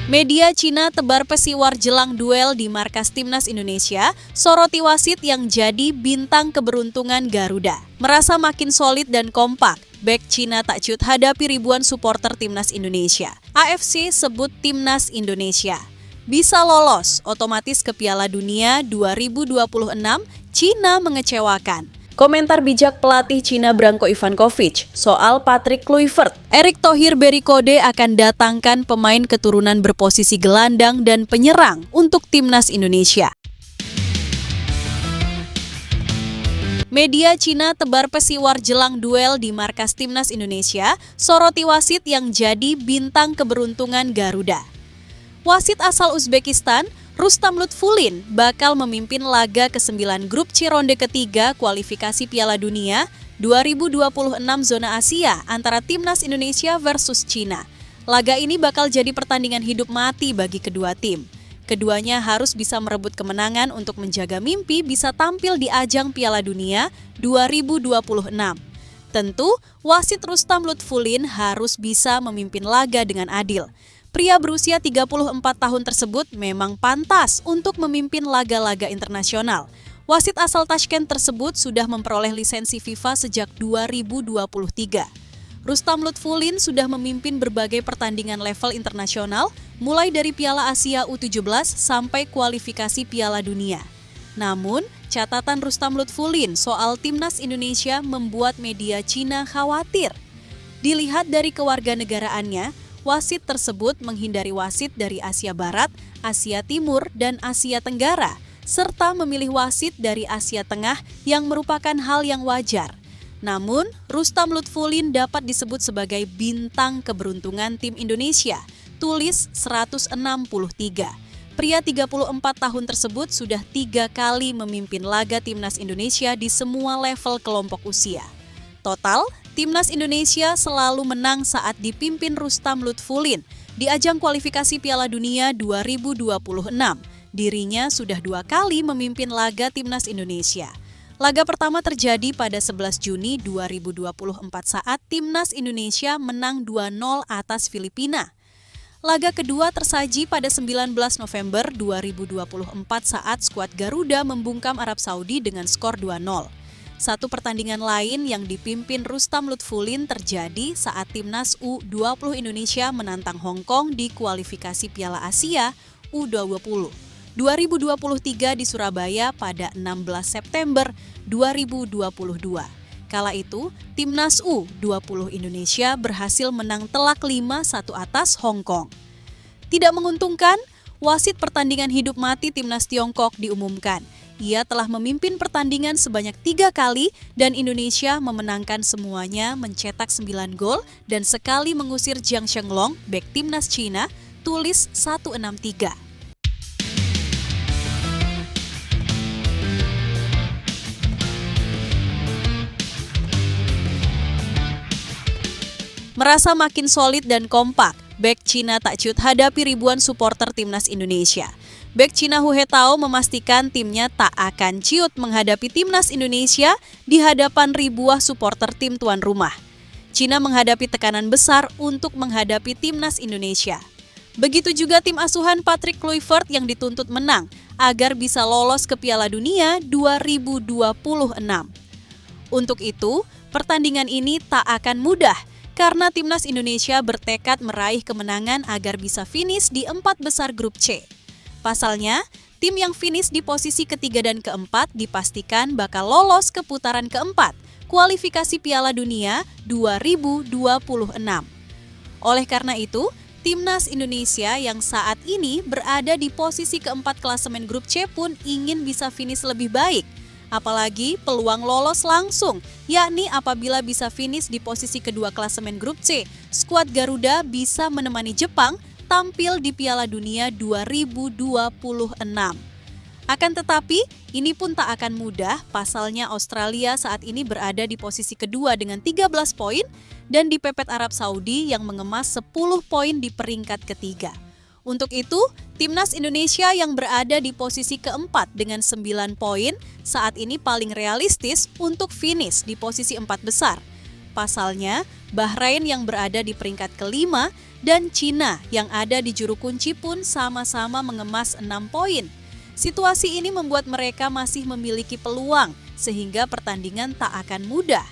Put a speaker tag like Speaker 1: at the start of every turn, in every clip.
Speaker 1: Media Cina tebar pesiwar jelang duel di markas Timnas Indonesia, soroti wasit yang jadi bintang keberuntungan Garuda. Merasa makin solid dan kompak, bek Cina tak ciut hadapi ribuan supporter Timnas Indonesia. AFC sebut Timnas Indonesia bisa lolos otomatis ke Piala Dunia 2026, Cina mengecewakan. Komentar bijak pelatih Cina Branko Ivankovic soal Patrick Kluivert. Erick Thohir beri kode akan datangkan pemain keturunan berposisi gelandang dan penyerang untuk Timnas Indonesia. Media Cina tebar pesiwar jelang duel di markas Timnas Indonesia, soroti wasit yang jadi bintang keberuntungan Garuda. Wasit asal Uzbekistan, Rustam Lutfulin bakal memimpin laga ke-9 grup C ronde ketiga kualifikasi Piala Dunia 2026 zona Asia antara Timnas Indonesia versus Cina. Laga ini bakal jadi pertandingan hidup mati bagi kedua tim. Keduanya harus bisa merebut kemenangan untuk menjaga mimpi bisa tampil di ajang Piala Dunia 2026. Tentu, wasit Rustam Lutfulin harus bisa memimpin laga dengan adil. Pria berusia 34 tahun tersebut memang pantas untuk memimpin laga-laga internasional. Wasit asal Tashkent tersebut sudah memperoleh lisensi FIFA sejak 2023. Rustam Lutfulin sudah memimpin berbagai pertandingan level internasional, mulai dari Piala Asia U17 sampai kualifikasi Piala Dunia. Namun, catatan Rustam Lutfulin soal Timnas Indonesia membuat media Cina khawatir. Dilihat dari kewarganegaraannya, wasit tersebut menghindari wasit dari Asia Barat, Asia Timur, dan Asia Tenggara, serta memilih wasit dari Asia Tengah yang merupakan hal yang wajar. Namun, Rustam Lutfulin dapat disebut sebagai bintang keberuntungan tim Indonesia, tulis 163. Pria 34 tahun tersebut sudah 3 kali memimpin laga Timnas Indonesia di semua level kelompok usia. Total, Timnas Indonesia selalu menang saat dipimpin Rustam Lutfulin di ajang kualifikasi Piala Dunia 2026. Dirinya sudah 2 kali memimpin laga Timnas Indonesia. Laga pertama terjadi pada 11 Juni 2024 saat Timnas Indonesia menang 2-0 atas Filipina. Laga kedua tersaji pada 19 November 2024 saat skuad Garuda membungkam Arab Saudi dengan skor 2-0. Satu pertandingan lain yang dipimpin Rustam Lutfulin terjadi saat Timnas U20 Indonesia menantang Hong Kong di kualifikasi Piala Asia U20 2023 di Surabaya pada 16 September 2022. Kala itu, Timnas U20 Indonesia berhasil menang telak 5-1 atas Hong Kong. Tidak menguntungkan, wasit pertandingan hidup mati Timnas Tiongkok diumumkan. Ia telah memimpin pertandingan sebanyak 3 kali dan Indonesia memenangkan semuanya mencetak 9 gol dan sekali mengusir Jiang Shenglong, bek Timnas Cina, tulis 163. Merasa makin solid dan kompak, bek Cina tak ciut hadapi ribuan supporter Timnas Indonesia. Bek Cina Hu Hetao memastikan timnya tak akan ciut menghadapi Timnas Indonesia di hadapan ribuan supporter tim tuan rumah. Cina menghadapi tekanan besar untuk menghadapi Timnas Indonesia. Begitu juga tim asuhan Patrick Kluivert yang dituntut menang agar bisa lolos ke Piala Dunia 2026. Untuk itu, pertandingan ini tak akan mudah karena Timnas Indonesia bertekad meraih kemenangan agar bisa finish di 4 besar grup C. Pasalnya, tim yang finish di posisi ketiga dan keempat dipastikan bakal lolos ke putaran keempat, kualifikasi Piala Dunia 2026. Oleh karena itu, Timnas Indonesia yang saat ini berada di posisi keempat klasemen grup C pun ingin bisa finish lebih baik. Apalagi peluang lolos langsung, yakni apabila bisa finish di posisi kedua klasemen grup C, skuad Garuda bisa menemani Jepang tampil di Piala Dunia 2026. Akan tetapi, ini pun tak akan mudah, pasalnya Australia saat ini berada di posisi kedua dengan 13 poin dan dipepet Arab Saudi yang mengemas 10 poin di peringkat ketiga. Untuk itu, Timnas Indonesia yang berada di posisi keempat dengan 9 poin saat ini paling realistis untuk finish di posisi 4 besar. Pasalnya, Bahrain yang berada di peringkat kelima dan Cina yang ada di juru kunci pun sama-sama mengemas 6 poin. Situasi ini membuat mereka masih memiliki peluang sehingga pertandingan tak akan mudah.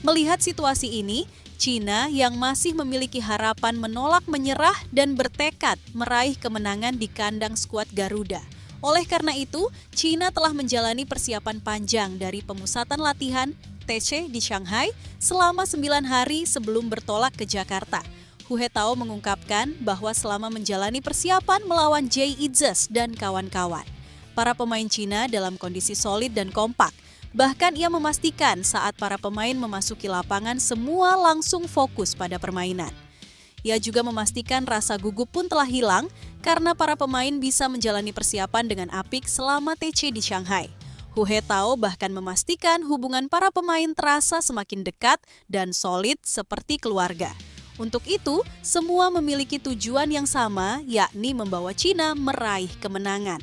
Speaker 1: Melihat situasi ini, Cina yang masih memiliki harapan menolak menyerah dan bertekad meraih kemenangan di kandang skuad Garuda. Oleh karena itu, Cina telah menjalani persiapan panjang dari pemusatan latihan TC di Shanghai selama 9 hari sebelum bertolak ke Jakarta. Hu Hetao mengungkapkan bahwa selama menjalani persiapan melawan Jay Itzes dan kawan-kawan, para pemain Cina dalam kondisi solid dan kompak. Bahkan ia memastikan saat para pemain memasuki lapangan semua langsung fokus pada permainan. Ia juga memastikan rasa gugup pun telah hilang karena para pemain bisa menjalani persiapan dengan apik selama TC di Shanghai. Hu Hetao bahkan memastikan hubungan para pemain terasa semakin dekat dan solid seperti keluarga. Untuk itu, semua memiliki tujuan yang sama, yakni membawa Cina meraih kemenangan.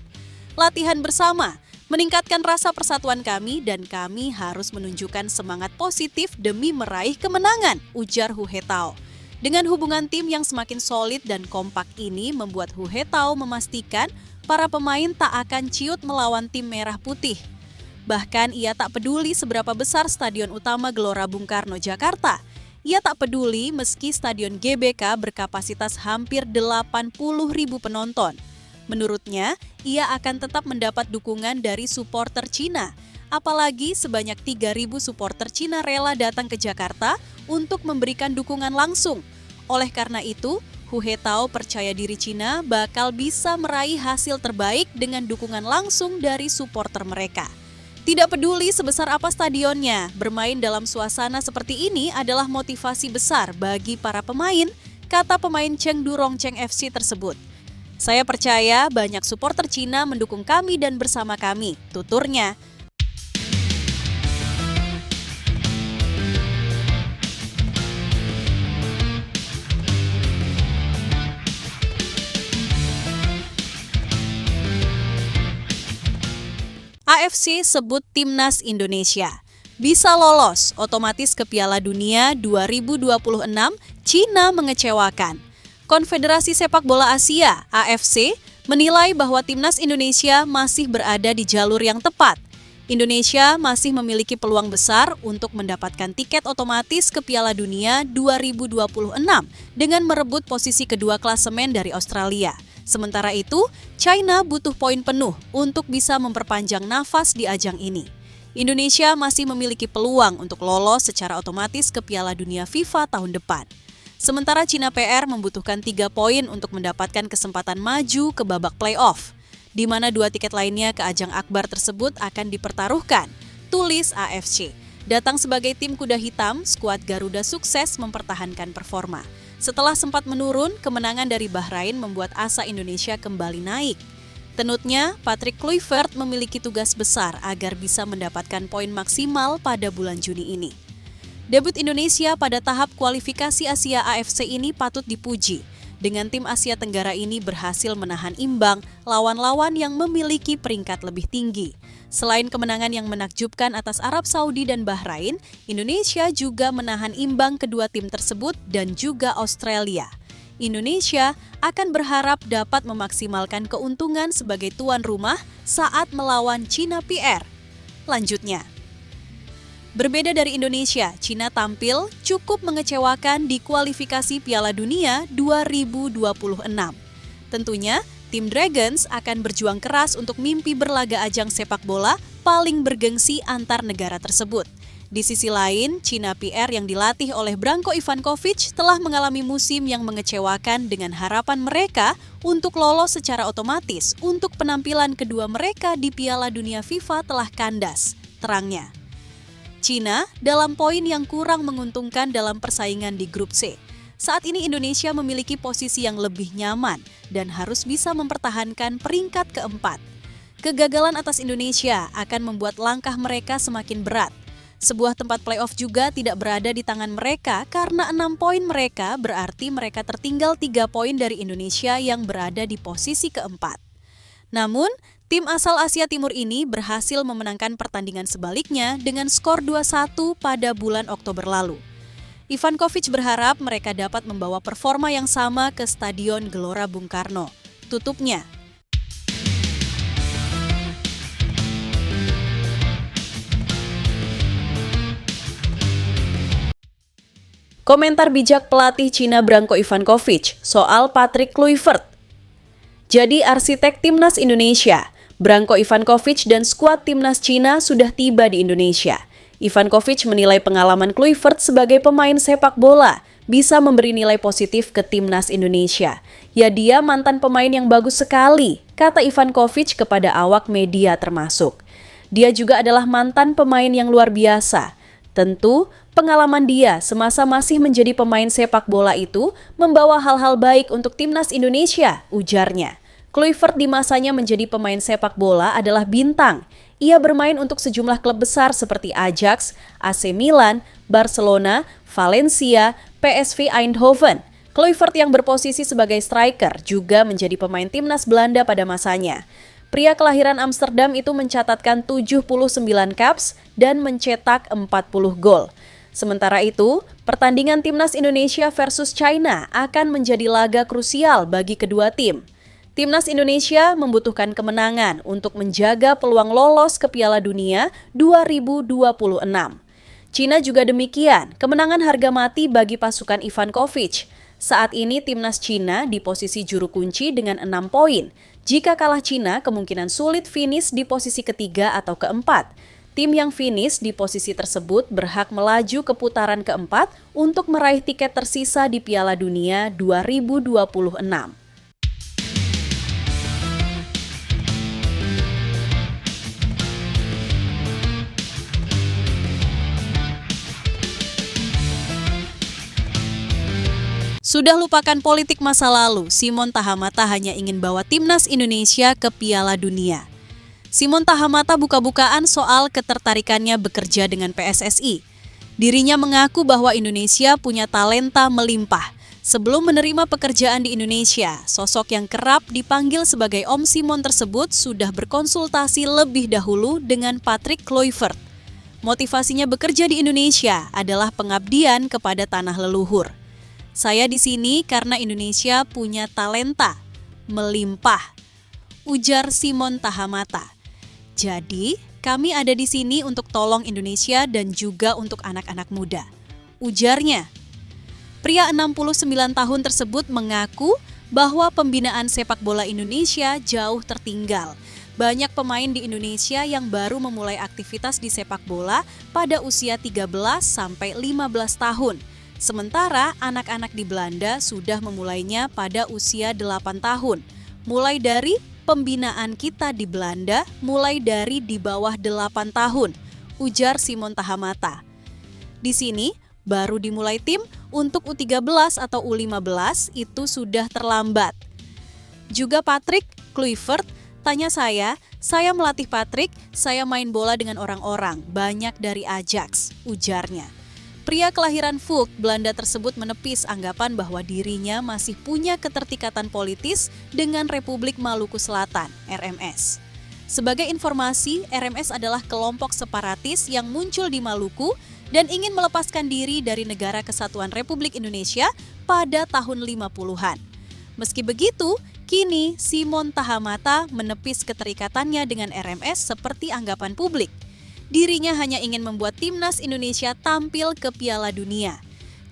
Speaker 1: Latihan bersama, meningkatkan rasa persatuan kami dan kami harus menunjukkan semangat positif demi meraih kemenangan, ujar Hu Hetao. Dengan hubungan tim yang semakin solid dan kompak ini membuat Hu Hetao memastikan para pemain tak akan ciut melawan tim merah putih. Bahkan ia tak peduli seberapa besar stadion utama Gelora Bung Karno, Jakarta. Ia tak peduli meski stadion GBK berkapasitas hampir 80.000 penonton. Menurutnya, ia akan tetap mendapat dukungan dari supporter Cina. Apalagi sebanyak 3.000 supporter Cina rela datang ke Jakarta untuk memberikan dukungan langsung. Oleh karena itu, Hu Hetao percaya diri Cina bakal bisa meraih hasil terbaik dengan dukungan langsung dari supporter mereka. Tidak peduli sebesar apa stadionnya, bermain dalam suasana seperti ini adalah motivasi besar bagi para pemain, kata pemain Chengdu Rongcheng FC tersebut. Saya percaya banyak supporter Cina mendukung kami dan bersama kami, tuturnya. AFC sebut Timnas Indonesia. Bisa lolos otomatis ke Piala Dunia 2026, Cina mengecewakan. Konfederasi Sepak Bola Asia, AFC, menilai bahwa Timnas Indonesia masih berada di jalur yang tepat. Indonesia masih memiliki peluang besar untuk mendapatkan tiket otomatis ke Piala Dunia 2026 dengan merebut posisi kedua klasemen dari Australia. Sementara itu, China butuh poin penuh untuk bisa memperpanjang nafas di ajang ini. Indonesia masih memiliki peluang untuk lolos secara otomatis ke Piala Dunia FIFA tahun depan. Sementara Cina PR membutuhkan 3 poin untuk mendapatkan kesempatan maju ke babak playoff, di mana 2 tiket lainnya ke ajang akbar tersebut akan dipertaruhkan, tulis AFC. Datang sebagai tim kuda hitam, skuad Garuda sukses mempertahankan performa. Setelah sempat menurun, kemenangan dari Bahrain membuat asa Indonesia kembali naik. Tenutnya, Patrick Kluivert memiliki tugas besar agar bisa mendapatkan poin maksimal pada bulan Juni ini. Debut Indonesia pada tahap kualifikasi Asia AFC ini patut dipuji. Dengan tim Asia Tenggara ini berhasil menahan imbang lawan-lawan yang memiliki peringkat lebih tinggi. Selain kemenangan yang menakjubkan atas Arab Saudi dan Bahrain, Indonesia juga menahan imbang kedua tim tersebut dan juga Australia. Indonesia akan berharap dapat memaksimalkan keuntungan sebagai tuan rumah saat melawan Cina PR. Lanjutnya, berbeda dari Indonesia, Cina tampil cukup mengecewakan di kualifikasi Piala Dunia 2026. Tentunya, tim Dragons akan berjuang keras untuk mimpi berlaga ajang sepak bola paling bergengsi antar negara tersebut. Di sisi lain, Cina PR yang dilatih oleh Branko Ivankovic telah mengalami musim yang mengecewakan dengan harapan mereka untuk lolos secara otomatis untuk penampilan kedua mereka di Piala Dunia FIFA telah kandas, terangnya. Cina dalam poin yang kurang menguntungkan dalam persaingan di grup C. Saat ini Indonesia memiliki posisi yang lebih nyaman dan harus bisa mempertahankan peringkat keempat. Kegagalan atas Indonesia akan membuat langkah mereka semakin berat. Sebuah tempat playoff juga tidak berada di tangan mereka karena 6 poin mereka berarti mereka tertinggal 3 poin dari Indonesia yang berada di posisi keempat. Namun, tim asal Asia Timur ini berhasil memenangkan pertandingan sebaliknya dengan skor 2-1 pada bulan Oktober lalu. Ivankovic berharap mereka dapat membawa performa yang sama ke Stadion Gelora Bung Karno. Tutupnya, komentar bijak pelatih Cina Branko Ivankovic soal Patrick Kluivert. Jadi arsitek Timnas Indonesia, Branko Ivankovic dan skuad Timnas Cina sudah tiba di Indonesia. Ivankovic menilai pengalaman Kluivert sebagai pemain sepak bola bisa memberi nilai positif ke Timnas Indonesia. Ya, dia mantan pemain yang bagus sekali, kata Ivankovic kepada awak media termasuk. Dia juga adalah mantan pemain yang luar biasa. Tentu, pengalaman dia semasa masih menjadi pemain sepak bola itu membawa hal-hal baik untuk Timnas Indonesia, ujarnya. Kluivert di masanya menjadi pemain sepak bola adalah bintang. Ia bermain untuk sejumlah klub besar seperti Ajax, AC Milan, Barcelona, Valencia, PSV Eindhoven. Kluivert yang berposisi sebagai striker juga menjadi pemain Timnas Belanda pada masanya. Pria kelahiran Amsterdam itu mencatatkan 79 caps dan mencetak 40 gol. Sementara itu, pertandingan Timnas Indonesia versus China akan menjadi laga krusial bagi kedua tim. Timnas Indonesia membutuhkan kemenangan untuk menjaga peluang lolos ke Piala Dunia 2026. Cina juga demikian, kemenangan harga mati bagi pasukan Ivankovic. Saat ini Timnas Cina di posisi juru kunci dengan 6 poin. Jika kalah Cina, kemungkinan sulit finish di posisi ketiga atau keempat. Tim yang finish di posisi tersebut berhak melaju ke putaran keempat untuk meraih tiket tersisa di Piala Dunia 2026. Sudah lupakan politik masa lalu, Simon Tahamata hanya ingin bawa Timnas Indonesia ke Piala Dunia. Simon Tahamata buka-bukaan soal ketertarikannya bekerja dengan PSSI. Dirinya mengaku bahwa Indonesia punya talenta melimpah. Sebelum menerima pekerjaan di Indonesia, sosok yang kerap dipanggil sebagai Om Simon tersebut sudah berkonsultasi lebih dahulu dengan Patrick Kluivert. Motivasinya bekerja di Indonesia adalah pengabdian kepada tanah leluhur. Saya di sini karena Indonesia punya talenta melimpah, ujar Simon Tahamata. Jadi, kami ada di sini untuk tolong Indonesia dan juga untuk anak-anak muda, ujarnya. Pria 69 tahun tersebut mengaku bahwa pembinaan sepak bola Indonesia jauh tertinggal. Banyak pemain di Indonesia yang baru memulai aktivitas di sepak bola pada usia 13 sampai 15 tahun. Sementara anak-anak di Belanda sudah memulainya pada usia 8 tahun. Mulai dari pembinaan kita di Belanda mulai dari di bawah 8 tahun, ujar Simon Tahamata. Di sini baru dimulai tim untuk U13 atau U15 itu sudah terlambat. Juga Patrick Kluivert, tanya saya melatih Patrick, saya main bola dengan orang-orang, banyak dari Ajax, ujarnya. Pria kelahiran Vught, Belanda tersebut menepis anggapan bahwa dirinya masih punya keterikatan politis dengan Republik Maluku Selatan, RMS. Sebagai informasi, RMS adalah kelompok separatis yang muncul di Maluku dan ingin melepaskan diri dari Negara Kesatuan Republik Indonesia pada tahun 50-an. Meski begitu, kini Simon Tahamata menepis keterikatannya dengan RMS seperti anggapan publik. Dirinya hanya ingin membuat Timnas Indonesia tampil ke Piala Dunia.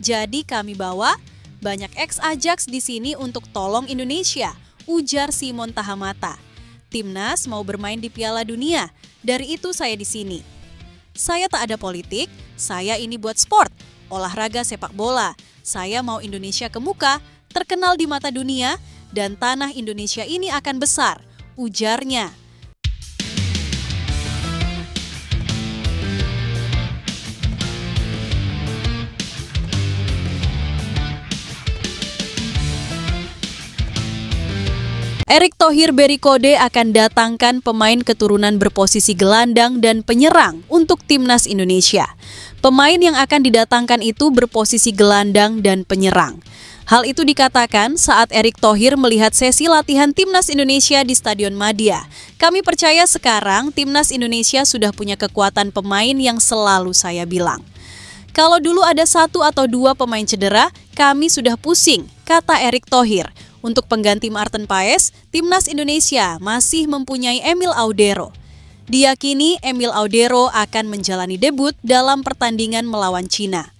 Speaker 1: Jadi kami bawa banyak ex-Ajax di sini untuk tolong Indonesia, ujar Simon Tahamata. Timnas mau bermain di Piala Dunia, dari itu saya di sini. Saya tak ada politik, saya ini buat sport, olahraga sepak bola. Saya mau Indonesia kemuka, terkenal di mata dunia, dan tanah Indonesia ini akan besar, ujarnya. Erick Thohir Berikode akan datangkan pemain keturunan berposisi gelandang dan penyerang untuk Timnas Indonesia. Pemain yang akan didatangkan itu berposisi gelandang dan penyerang. Hal itu dikatakan saat Erick Thohir melihat sesi latihan Timnas Indonesia di Stadion Madia. Kami percaya sekarang Timnas Indonesia sudah punya kekuatan pemain yang selalu saya bilang. Kalau dulu ada 1 atau 2 pemain cedera, kami sudah pusing, kata Erick Thohir. Untuk pengganti Maarten Paes, Timnas Indonesia masih mempunyai Emil Audero. Diyakini Emil Audero akan menjalani debut dalam pertandingan melawan Cina.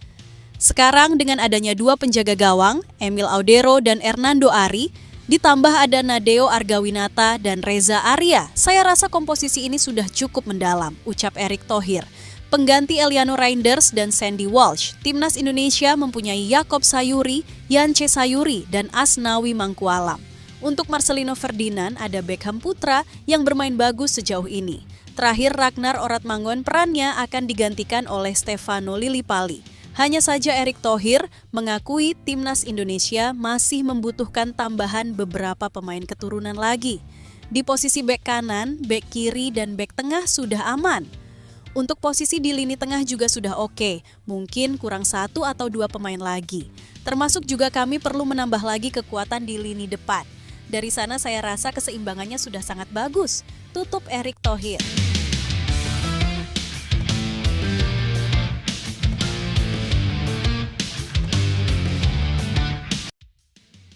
Speaker 1: Sekarang dengan adanya 2 penjaga gawang, Emil Audero dan Hernando Ari, ditambah ada Nadeo Argawinata dan Reza Arya, saya rasa komposisi ini sudah cukup mendalam, ucap Erick Thohir. Pengganti Eliano Reinders dan Sandy Walsh, Timnas Indonesia mempunyai Yaakob Sayuri, Yance Sayuri, dan Asnawi Mangkualam. Untuk Marcelino Ferdinand ada Beckham Putra yang bermain bagus sejauh ini. Terakhir Ragnar Oratmangun perannya akan digantikan oleh Stefano Lillipali. Hanya saja Erick Thohir mengakui Timnas Indonesia masih membutuhkan tambahan beberapa pemain keturunan lagi. Di posisi bek kanan, bek kiri, dan bek tengah sudah aman. Untuk posisi di lini tengah juga sudah oke, mungkin kurang 1 atau 2 pemain lagi. Termasuk juga kami perlu menambah lagi kekuatan di lini depan. Dari sana saya rasa keseimbangannya sudah sangat bagus, tutup Erick Thohir.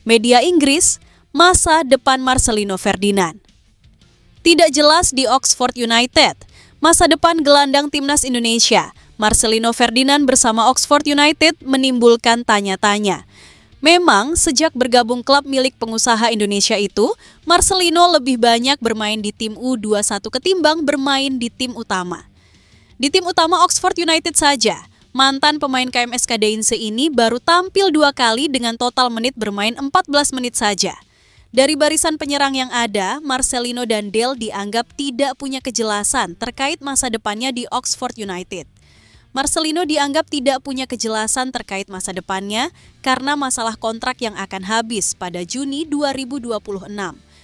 Speaker 1: Media Inggris, masa depan Marcelino Ferdinand. Tidak jelas di Oxford United. Masa depan gelandang Timnas Indonesia, Marcelino Ferdinand bersama Oxford United menimbulkan tanya-tanya. Memang sejak bergabung klub milik pengusaha Indonesia itu, Marcelino lebih banyak bermain di tim U21 ketimbang bermain di tim utama. Di tim utama Oxford United saja, mantan pemain KMS Kadeinse ini baru tampil 2 kali dengan total menit bermain 14 menit saja. Dari barisan penyerang yang ada, Marcelino dan Dale dianggap tidak punya kejelasan terkait masa depannya di Oxford United. Marcelino dianggap tidak punya kejelasan terkait masa depannya karena masalah kontrak yang akan habis pada Juni 2026.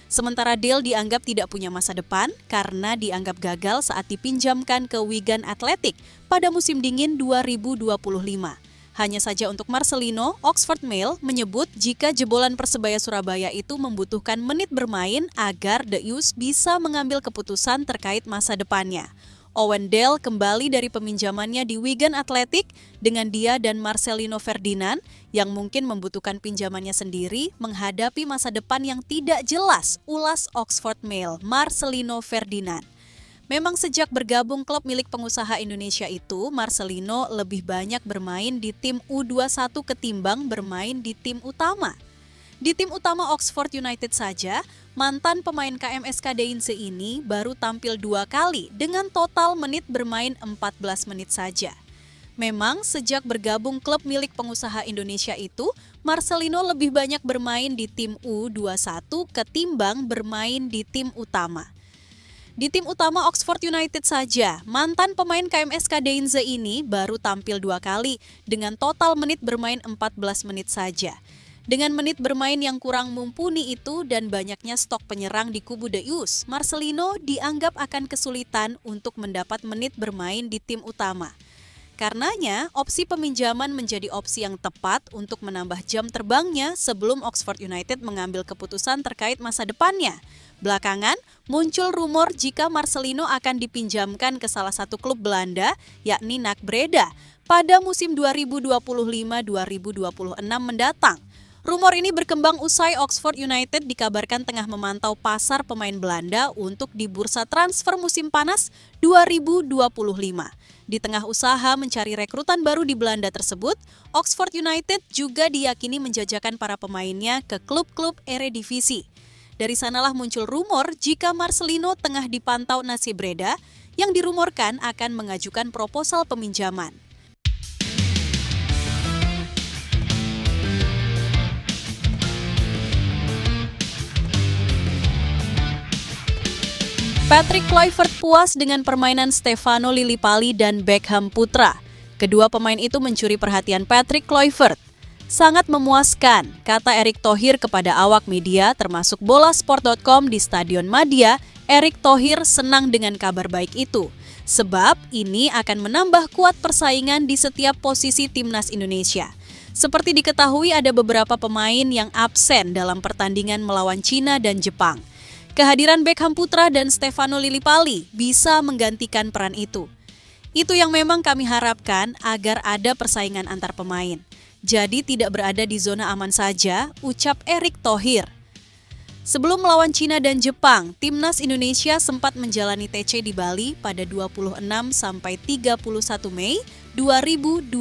Speaker 1: Sementara Dale dianggap tidak punya masa depan karena dianggap gagal saat dipinjamkan ke Wigan Athletic pada musim dingin 2025. Hanya saja untuk Marcelino, Oxford Mail menyebut jika jebolan Persebaya Surabaya itu membutuhkan menit bermain agar The Ewes bisa mengambil keputusan terkait masa depannya. Owen Dale kembali dari peminjamannya di Wigan Athletic dengan dia dan Marcelino Ferdinand yang mungkin membutuhkan pinjamannya sendiri menghadapi masa depan yang tidak jelas, ulas Oxford Mail, Marcelino Ferdinand. Memang sejak bergabung klub milik pengusaha Indonesia itu, Marcelino lebih banyak bermain di tim U21 ketimbang bermain di tim utama. Di tim utama Oxford United saja, mantan pemain KMS Kadeinse ini baru tampil 2 kali dengan total menit bermain 14 menit saja. Memang sejak bergabung klub milik pengusaha Indonesia itu, Marcelino lebih banyak bermain di tim U21 ketimbang bermain di tim utama. Di tim utama Oxford United saja, mantan pemain KMS Kadeinse ini baru tampil 2 kali dengan total menit bermain 14 menit saja. Dengan menit bermain yang kurang mumpuni itu dan banyaknya stok penyerang di kubu The Ewes, Marcelino dianggap akan kesulitan untuk mendapat menit bermain di tim utama. Karenanya, opsi peminjaman menjadi opsi yang tepat untuk menambah jam terbangnya sebelum Oxford United mengambil keputusan terkait masa depannya. Belakangan, muncul rumor jika Marcelino akan dipinjamkan ke salah satu klub Belanda, yakni NAC Breda, pada musim 2025-2026 mendatang. Rumor ini berkembang usai Oxford United dikabarkan tengah memantau pasar pemain Belanda untuk di bursa transfer musim panas 2025. Di tengah usaha mencari rekrutan baru di Belanda tersebut, Oxford United juga diyakini menjajakan para pemainnya ke klub-klub Eredivisie. Dari sanalah muncul rumor jika Marcelino tengah dipantau NAC Breda yang dirumorkan akan mengajukan proposal peminjaman. Patrick Kluivert puas dengan permainan Stefano Lillipali dan Beckham Putra. Kedua pemain itu mencuri perhatian Patrick Kluivert. Sangat memuaskan, kata Erick Thohir kepada awak media termasuk bolasport.com di Stadion Madia. Erick Thohir senang dengan kabar baik itu, sebab ini akan menambah kuat persaingan di setiap posisi Timnas Indonesia. Seperti diketahui ada beberapa pemain yang absen dalam pertandingan melawan Cina dan Jepang. Kehadiran Beckham Putra dan Stefano Lillipali bisa menggantikan peran itu. Itu yang memang kami harapkan agar ada persaingan antar pemain. Jadi tidak berada di zona aman saja, ucap Erick Thohir. Sebelum melawan Cina dan Jepang, Timnas Indonesia sempat menjalani TC di Bali pada 26 sampai 31 Mei 2025.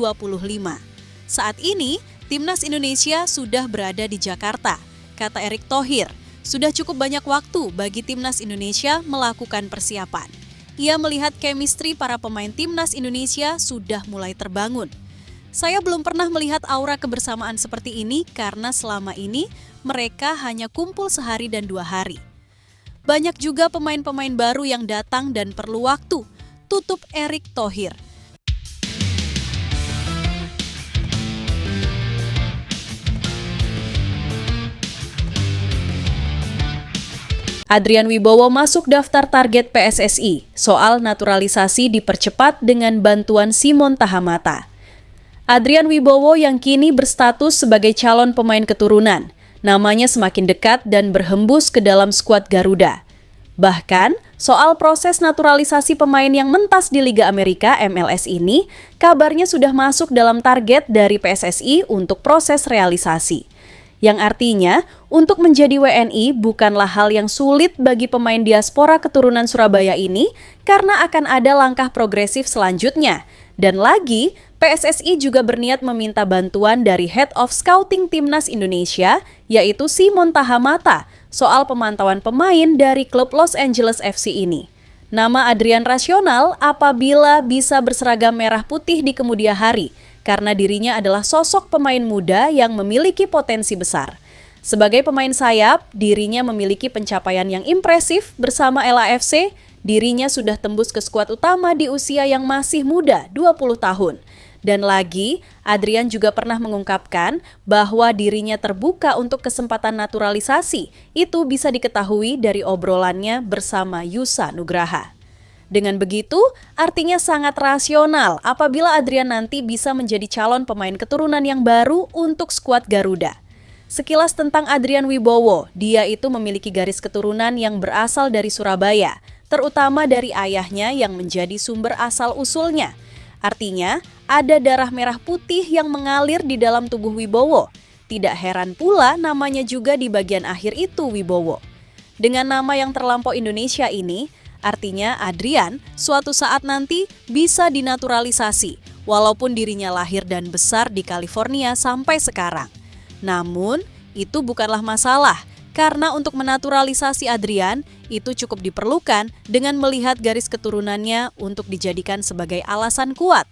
Speaker 1: Saat ini, Timnas Indonesia sudah berada di Jakarta. Kata Erick Thohir, sudah cukup banyak waktu bagi Timnas Indonesia melakukan persiapan. Ia melihat chemistry para pemain Timnas Indonesia sudah mulai terbangun. Saya belum pernah melihat aura kebersamaan seperti ini karena selama ini mereka hanya kumpul sehari dan 2 hari. Banyak juga pemain-pemain baru yang datang dan perlu waktu, tutup Erick Thohir. Adrian Wibowo masuk daftar target PSSI, soal naturalisasi dipercepat dengan bantuan Simon Tahamata. Adrian Wibowo yang kini berstatus sebagai calon pemain keturunan, namanya semakin dekat dan berhembus ke dalam skuad Garuda. Bahkan, soal proses naturalisasi pemain yang mentas di Liga Amerika MLS ini, kabarnya sudah masuk dalam target dari PSSI untuk proses realisasi. Yang artinya, untuk menjadi WNI bukanlah hal yang sulit bagi pemain diaspora keturunan Surabaya ini karena akan ada langkah progresif selanjutnya. Dan lagi, PSSI juga berniat meminta bantuan dari Head of Scouting Timnas Indonesia, yaitu Simon Tahamata, soal pemantauan pemain dari klub Los Angeles FC ini. Nama Adrian rasional apabila bisa berseragam merah putih di kemudian hari, karena dirinya adalah sosok pemain muda yang memiliki potensi besar. Sebagai pemain sayap, dirinya memiliki pencapaian yang impresif bersama LAFC, dirinya sudah tembus ke skuad utama di usia yang masih muda, 20 tahun. Dan lagi, Adrian juga pernah mengungkapkan bahwa dirinya terbuka untuk kesempatan naturalisasi. Itu bisa diketahui dari obrolannya bersama Yusa Nugraha. Dengan begitu, artinya sangat rasional apabila Adrian nanti bisa menjadi calon pemain keturunan yang baru untuk skuad Garuda. Sekilas tentang Adrian Wibowo, dia itu memiliki garis keturunan yang berasal dari Surabaya, terutama dari ayahnya yang menjadi sumber asal-usulnya. Artinya, ada darah merah putih yang mengalir di dalam tubuh Wibowo. Tidak heran pula namanya juga di bagian akhir itu Wibowo. Dengan nama yang terlampau Indonesia ini, artinya Adrian suatu saat nanti bisa dinaturalisasi, walaupun dirinya lahir dan besar di California sampai sekarang. Namun, itu bukanlah masalah, karena untuk menaturalisasi Adrian, itu cukup diperlukan dengan melihat garis keturunannya untuk dijadikan sebagai alasan kuat.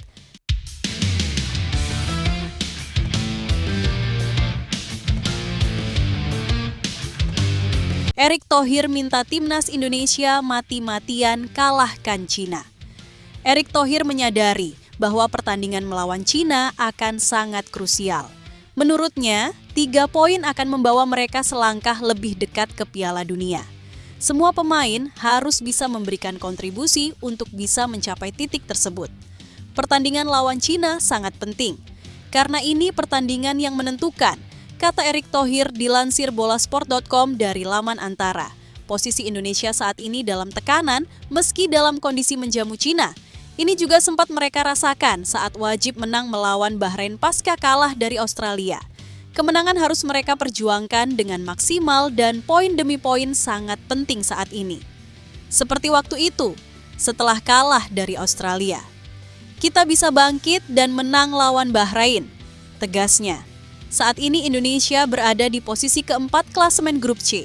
Speaker 1: Erick Thohir minta Timnas Indonesia mati-matian kalahkan Cina. Erick Thohir menyadari bahwa pertandingan melawan Cina akan sangat krusial. Menurutnya, 3 poin akan membawa mereka selangkah lebih dekat ke Piala Dunia. Semua pemain harus bisa memberikan kontribusi untuk bisa mencapai titik tersebut. Pertandingan lawan Cina sangat penting, karena ini pertandingan yang menentukan, kata Erick Thohir dilansir bolasport.com dari laman Antara. Posisi Indonesia saat ini dalam tekanan meski dalam kondisi menjamu Cina. Ini juga sempat mereka rasakan saat wajib menang melawan Bahrain pasca kalah dari Australia. Kemenangan harus mereka perjuangkan dengan maksimal dan poin demi poin sangat penting saat ini. Seperti waktu itu, setelah kalah dari Australia. Kita bisa bangkit dan menang lawan Bahrain, tegasnya. Saat ini Indonesia berada di posisi keempat klasemen grup C.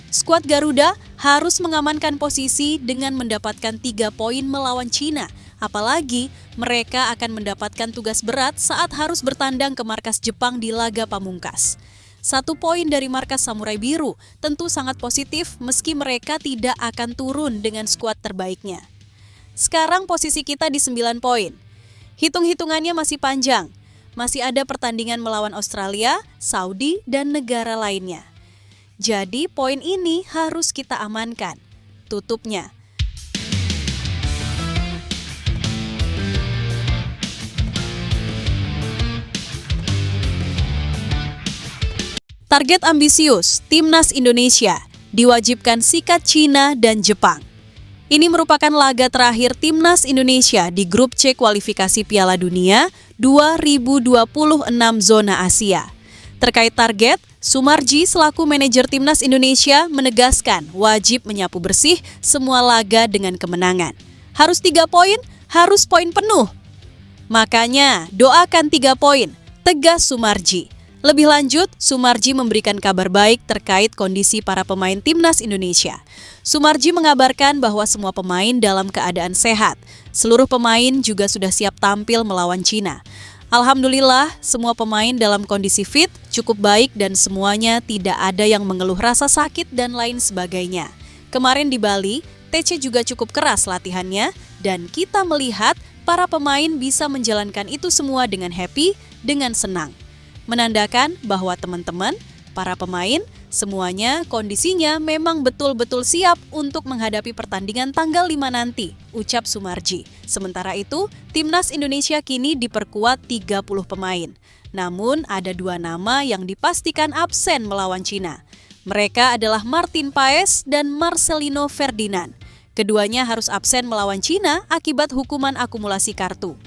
Speaker 1: Skuad Garuda harus mengamankan posisi dengan mendapatkan 3 poin melawan Cina. Apalagi mereka akan mendapatkan tugas berat saat harus bertandang ke markas Jepang di laga pamungkas. 1 poin dari markas Samurai Biru tentu sangat positif meski mereka tidak akan turun dengan skuad terbaiknya. Sekarang posisi kita di 9 poin. Hitung-hitungannya masih panjang. Masih ada pertandingan melawan Australia, Saudi, dan negara lainnya. Jadi poin ini harus kita amankan. Tutupnya. Target ambisius, Timnas Indonesia diwajibkan sikat Cina dan Jepang. Ini merupakan laga terakhir Timnas Indonesia di grup C kualifikasi Piala Dunia 2026 zona Asia. Terkait target, Sumarji selaku manajer Timnas Indonesia menegaskan wajib menyapu bersih semua laga dengan kemenangan. Harus 3 poin, harus poin penuh. Makanya doakan 3 poin, tegas Sumarji. Lebih lanjut, Sumarji memberikan kabar baik terkait kondisi para pemain Timnas Indonesia. Sumarji mengabarkan bahwa semua pemain dalam keadaan sehat. Seluruh pemain juga sudah siap tampil melawan Cina. Alhamdulillah, semua pemain dalam kondisi fit, cukup baik dan semuanya tidak ada yang mengeluh rasa sakit dan lain sebagainya. Kemarin di Bali, TC juga cukup keras latihannya dan kita melihat para pemain bisa menjalankan itu semua dengan happy, dengan senang. Menandakan bahwa teman-teman, para pemain, semuanya kondisinya memang betul-betul siap untuk menghadapi pertandingan tanggal 5 nanti, ucap Sumarji. Sementara itu, Timnas Indonesia kini diperkuat 30 pemain. Namun ada 2 nama yang dipastikan absen melawan Cina. Mereka adalah Martin Paes dan Marcelino Ferdinand. Keduanya harus absen melawan Cina akibat hukuman akumulasi kartu.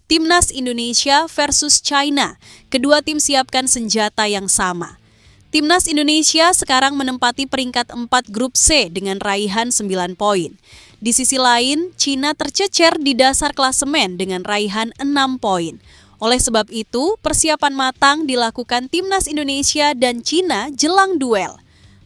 Speaker 1: Timnas Indonesia versus China. Kedua tim siapkan senjata yang sama. Timnas Indonesia sekarang menempati peringkat 4 grup C dengan raihan 9 poin. Di sisi lain, Cina tercecer di dasar klasemen dengan raihan 6 poin. Oleh sebab itu, persiapan matang dilakukan Timnas Indonesia dan Cina jelang duel.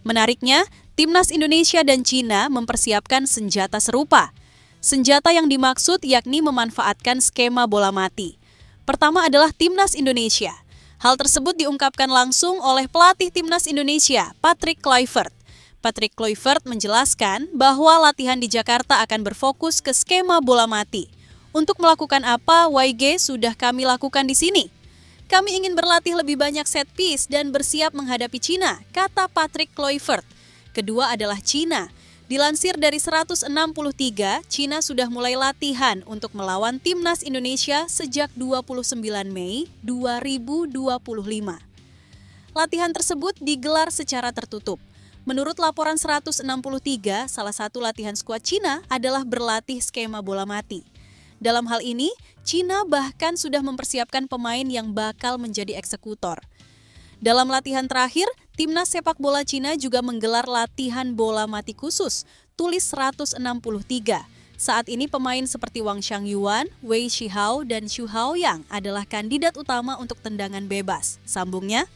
Speaker 1: Menariknya, Timnas Indonesia dan Cina mempersiapkan senjata serupa. Senjata yang dimaksud yakni memanfaatkan skema bola mati. Pertama adalah Timnas Indonesia. Hal tersebut diungkapkan langsung oleh pelatih Timnas Indonesia, Patrick Kluivert. Patrick Kluivert menjelaskan bahwa latihan di Jakarta akan berfokus ke skema bola mati. Untuk melakukan apa, YG sudah kami lakukan di sini. Kami ingin berlatih lebih banyak set piece dan bersiap menghadapi Cina, kata Patrick Kluivert. Kedua adalah Cina. Dilansir dari 163, Cina sudah mulai latihan untuk melawan Timnas Indonesia sejak 29 Mei 2025. Latihan tersebut digelar secara tertutup. Menurut laporan 163, salah satu latihan skuad Cina adalah berlatih skema bola mati. Dalam hal ini, Cina bahkan sudah mempersiapkan pemain yang bakal menjadi eksekutor. Dalam latihan terakhir, Timnas sepak bola Cina juga menggelar latihan bola mati khusus, tulis 163. Saat ini pemain seperti Wang Xiangyuan, Wei Shihao, dan Xu Haoyang adalah kandidat utama untuk tendangan bebas. Sambungnya,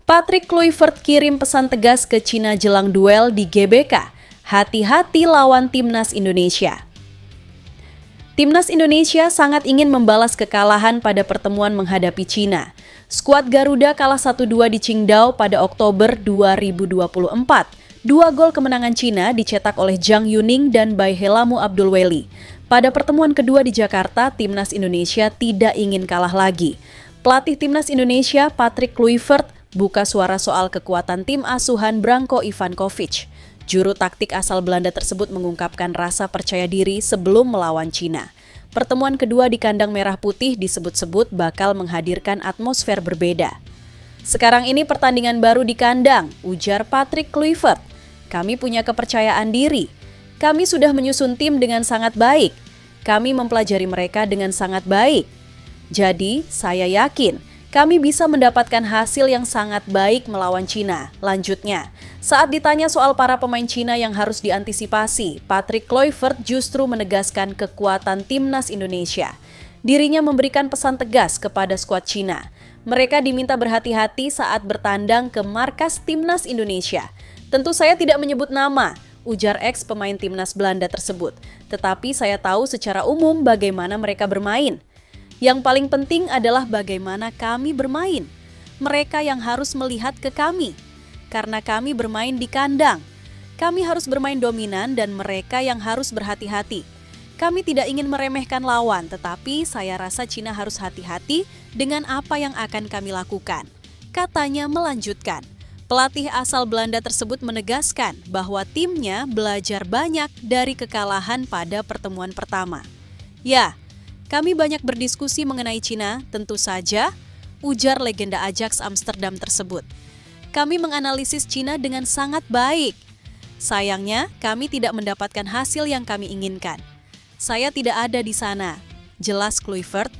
Speaker 1: Patrick Kluivert kirim pesan tegas ke Cina jelang duel di GBK. Hati-hati lawan Timnas Indonesia. Timnas Indonesia sangat ingin membalas kekalahan pada pertemuan menghadapi Cina. Skuad Garuda kalah 1-2 di Qingdao pada Oktober 2024. 2 gol kemenangan Cina dicetak oleh Zhang Yuning dan Baihelamu Abdulweli. Pada pertemuan kedua di Jakarta, Timnas Indonesia tidak ingin kalah lagi. Pelatih Timnas Indonesia, Patrick Kluivert, buka suara soal kekuatan tim asuhan Branko Ivankovic. Juru taktik asal Belanda tersebut mengungkapkan rasa percaya diri sebelum melawan Cina. Pertemuan kedua di kandang merah putih disebut-sebut bakal menghadirkan atmosfer berbeda. Sekarang ini pertandingan baru di kandang, ujar Patrick Kluivert. Kami punya kepercayaan diri. Kami sudah menyusun tim dengan sangat baik. Kami mempelajari mereka dengan sangat baik. Jadi, saya yakin kami bisa mendapatkan hasil yang sangat baik melawan Cina. Lanjutnya, saat ditanya soal para pemain Cina yang harus diantisipasi, Patrick Kluivert justru menegaskan kekuatan Timnas Indonesia. Dirinya memberikan pesan tegas kepada skuad Cina. Mereka diminta berhati-hati saat bertandang ke markas Timnas Indonesia. Tentu saya tidak menyebut nama, ujar ex pemain Timnas Belanda tersebut. Tetapi saya tahu secara umum bagaimana mereka bermain. Yang paling penting adalah bagaimana kami bermain. Mereka yang harus melihat ke kami. Karena kami bermain di kandang. Kami harus bermain dominan dan mereka yang harus berhati-hati. Kami tidak ingin meremehkan lawan, tetapi saya rasa Cina harus hati-hati dengan apa yang akan kami lakukan. Katanya melanjutkan. Pelatih asal Belanda tersebut menegaskan bahwa timnya belajar banyak dari kekalahan pada pertemuan pertama. "Ya, kami banyak berdiskusi mengenai Cina, tentu saja," ujar legenda Ajax Amsterdam tersebut. "Kami menganalisis Cina dengan sangat baik. Sayangnya, kami tidak mendapatkan hasil yang kami inginkan. Saya tidak ada di sana," jelas Kluivert